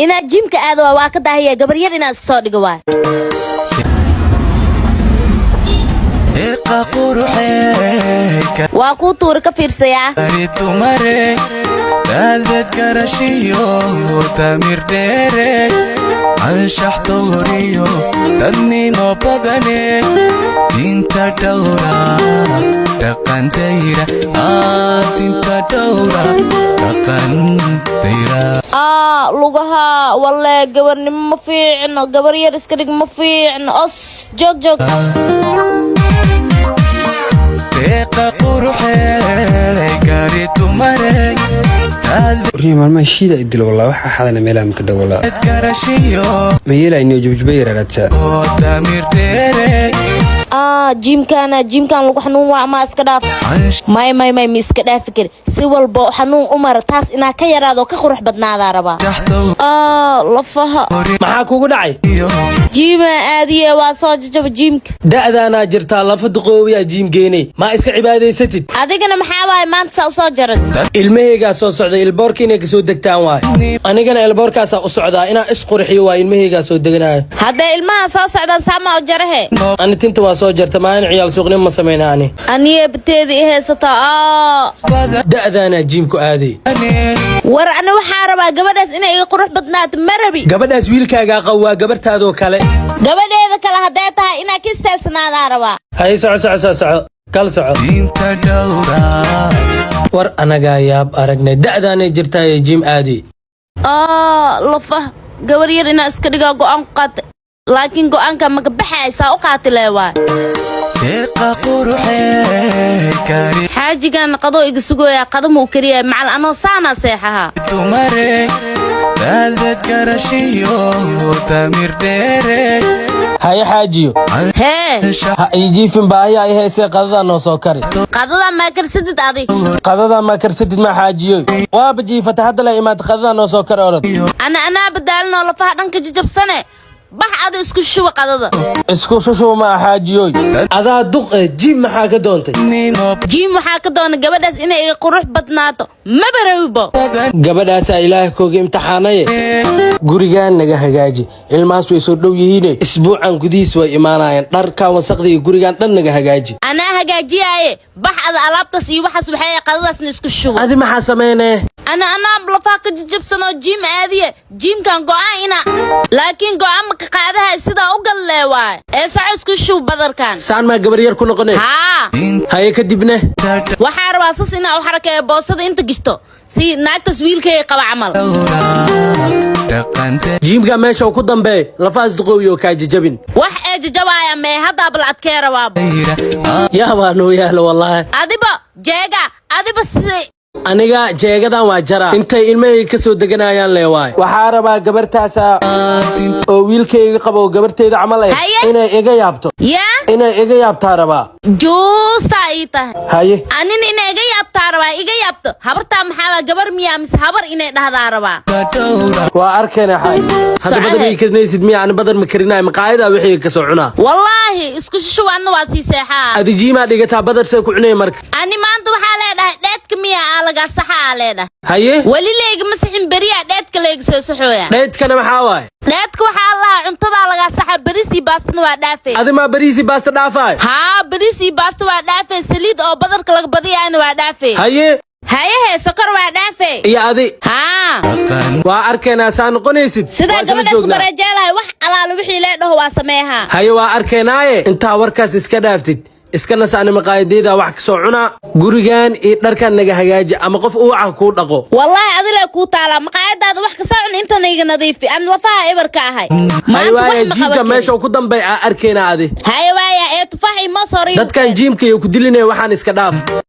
ina jimka aado waa ka daahiya gabar yar ina iska soo dhigo waa waa ku tuur ka fiirsaya دالت كرشيو تامير ديري انشح طوريو تني نو بدني انت دورا تقن تيرا انت دورا تقن تيرا لغها والله gabarnimo ma fiicno gabar yar iska dhig ma fiicno os joog قريت مرق ريم المشيدة يدل والله وح حدا ميلا مكده والله ميلا إني أجيب جبير على تسا جيم كان لو حنون ما اسكداف ماي مسكدا فكر سي والبو حنون عمر تاس انا كيرادو كخرح بدنادا ربا لفها maxaa kugu dhacay جيم aadiye waa soo jajab jiimk da'daana jirtaa lafa duqoobiya jiim geenay ma iska cibaadaysatid adigana maxaa waay maanta soo jarad ilmahayga soo socday ilboorkiina ka soo degtaan waay anigana ilboorkaas u socdaa ina is qurxiyo waa ilmahayga soo deganaayo hadda ilmaha soo socdaan sama u jarahe ani tinta waa soo jarta maan ciyaal suuqnimo ma sameeynaani aniye bateedi heesata da'daana jiimku aaday war ana waxa rabaa gabadhaas inay iga qurux badnaato marabi gabadhaas wiilkaaga qawaa gabartaado kale gabadheeda kale haday tahay ina ka isteelsanaada rabaa hay soco kal soco inta dawra war anaga yaab aragnay da'daana jirtaa jiim aaday lafa gabar yar ina iska dhiga go'aan qaatay laakiin go'aanka ma ka baxaysa u qaatilay waa حاجة قضوا يقصقوا يا قدموا كريه مع الأنو صانا سيحها هاي حاجيو هي يجي في باهي هي سي قضا نو سو كري قضا ما كرسدت ادي قضا ما كرسدت ما حاجيو وابجي فتحت لا ايماد قضا نو سو كري اورد انا بدالنا لفها دنك ججبسنه بح اد اسكو شو قضا اسكو شو ما حاجيو ادا دق جيم ما ka doontay جيم waxa ka doona gabadhaas inay qurux badnaato ma baraybo gabadhaas ilaahay kooga imtixaanay gurigaan naga hagaaji ilmaas way soo dhow yihiin isbuucan gudihiis way imaanayaan dharka wasaqdi gurigaan dhan naga hagaaji ana hagaajiyaye bax ad alaabtas iyo waxas waxay qadadaas isku shubo adi ma sameeyne انا بلفاق ججبسنو جيم عاديه جيم كان go'aana laakiin go'aan ma qaadahay sida u galay waay ee sax isku shub badarkan saan ma gabar yar ku noqonay hay ka dibne waxa rabaa ina u xarakeeyo boosada inta gishto si naagtas wiilkay qaba amal jiimka meesha ku dambeey lafaas duqooyo ka jajabin wax ee jajabaaya ma hada bal adkeera waaba yaa waano yaalo wallahi adiba aniga jeegadan waa jara intay ilmahay ka soo deganayaan leewaay waxa rabaa gabartaas oo wiilkayga qabo gabarteeda amal ay inay iga yaabto rabaa joosta ita haye anina inay iga yaabto habarta maxaa gabar miya mise habar inay dhahdaa rabaa waa arkayna hay hada badar ay kadnaysid miya aan badar ma karinaay maqaayada wixii ka soo cunaa wallahi isku shuwan waa si seexa adijiima dhigata badar say ku cunay marka ani maanta waxa leedahay dheedka miya laga saxaa leedahay haye wali leeg masixin bariya dheedka leeg soo saxooya dheedkana maxaa waay dheedka waxa Allah cuntada laga saxa barisi baastana waa dhaafay adima barisi baasta dhaafay barisi baasta waa dhaafay saliid oo badarka laga badiyayna waa dhaafay haye sokor waa dhaafay iyo adi waa arkayna saan noqonaysid sida gabadha barajeelahay wax alaal wixii leedahay waa sameeha haye waa arkaynaaye inta warkaas iska dhaaftid iskana saani maqaayadeyda wax ka soo cuna gurigan iyo dharkan naga hagaaji ama qof uu wax ku dhaqo wallahi adile ku taala maqaayadaada wax ka soo cun inta naga nadiifi aan lafaha ebarka ahay maanta jiimka meesha ku dambeey arkayna adi haye waaya ee tufaaxi ma soo dadkan jiimka iyo ku dilinay waxaan iska dhaaf